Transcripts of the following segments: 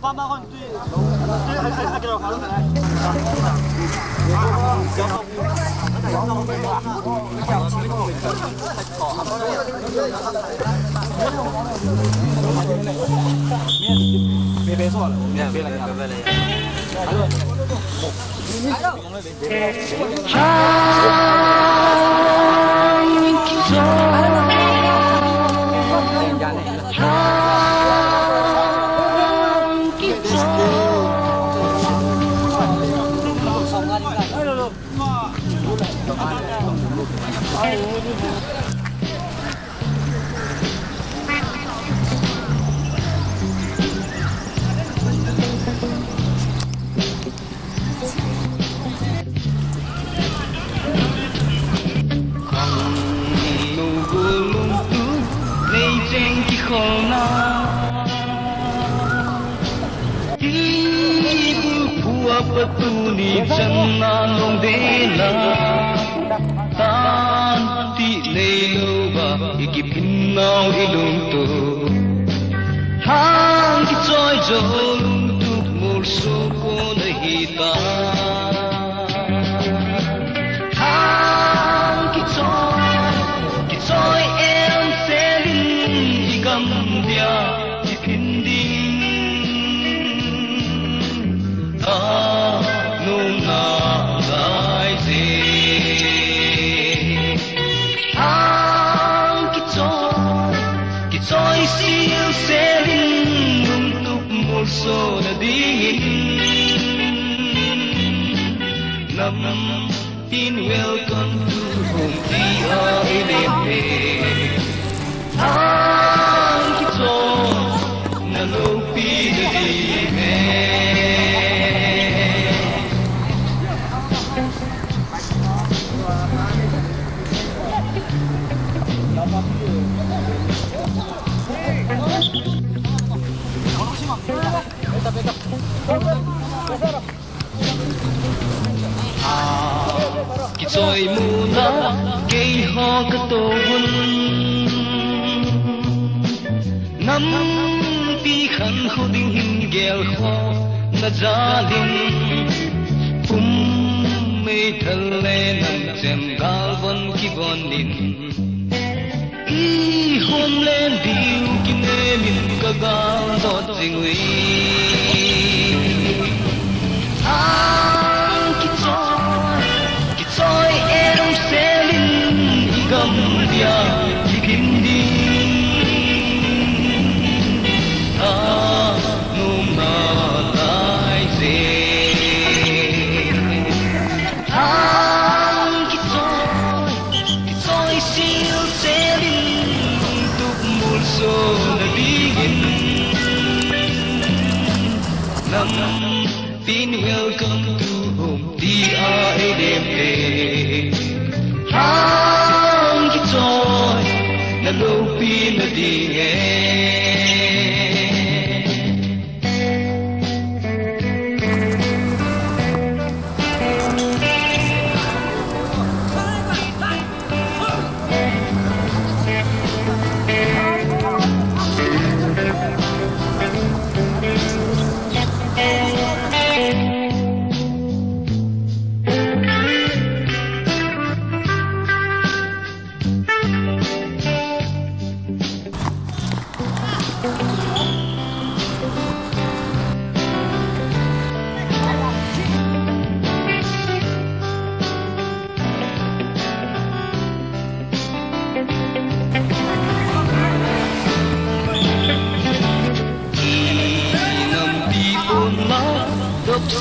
爸妈可能對係幾多考慮咧？別說了，別Patuni jangan long dela tanti leiloba ikipin mau ilung tu hang ki joy jolung tu mursu ko nahi ta hang ki joy em selin igam dia ikindi so na dingin nam tin welcome to home DRLMA ang kito na lopi na Kitoy muna kay ho katawon Nam pihan ho ding hinggel ho na jalim Pum may thale ng jem galvan kibonin I homeland diw kinemin kagal dot jingwi Kitoy erong selin igam dia ikindi nung nalay se Kitoy sil selin untuk mulso na digin nam tin welcome to home DRLMA hang kitoy na lopi na dingin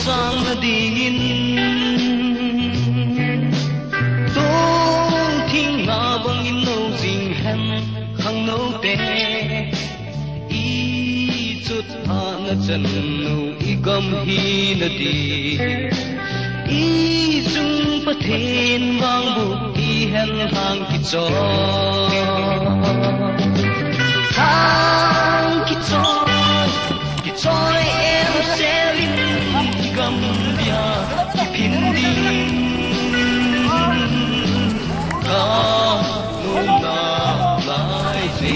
sang na dingin Tong ting nga bang inaw jing hem hang nâu te I chut ha na chan nâu igam hi na di I chung pathen wang bu I hen hang ki cho hang ki cho em selin igam dia ipindi ka nung na lai se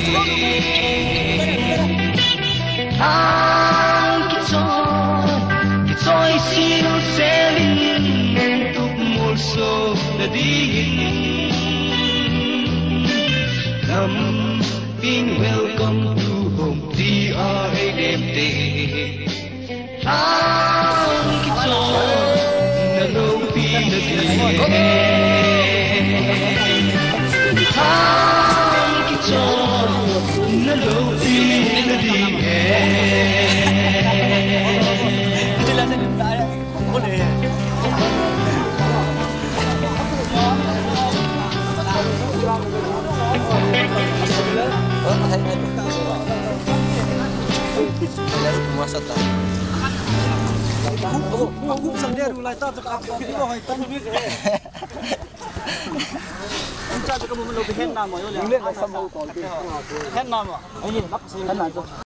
lâu in đi Đây là sẽ hiện tại đấy. Có đề. Thấy này. Đây là một masa ta. Hút sẵn đeo lại ta tập đi vào hỏi tâm biết thế. Anh cha cho các bạn lâu bị hết nam rồi. Lên là xong rồi còn. Hết nam à? Anh nhìn bắt xem.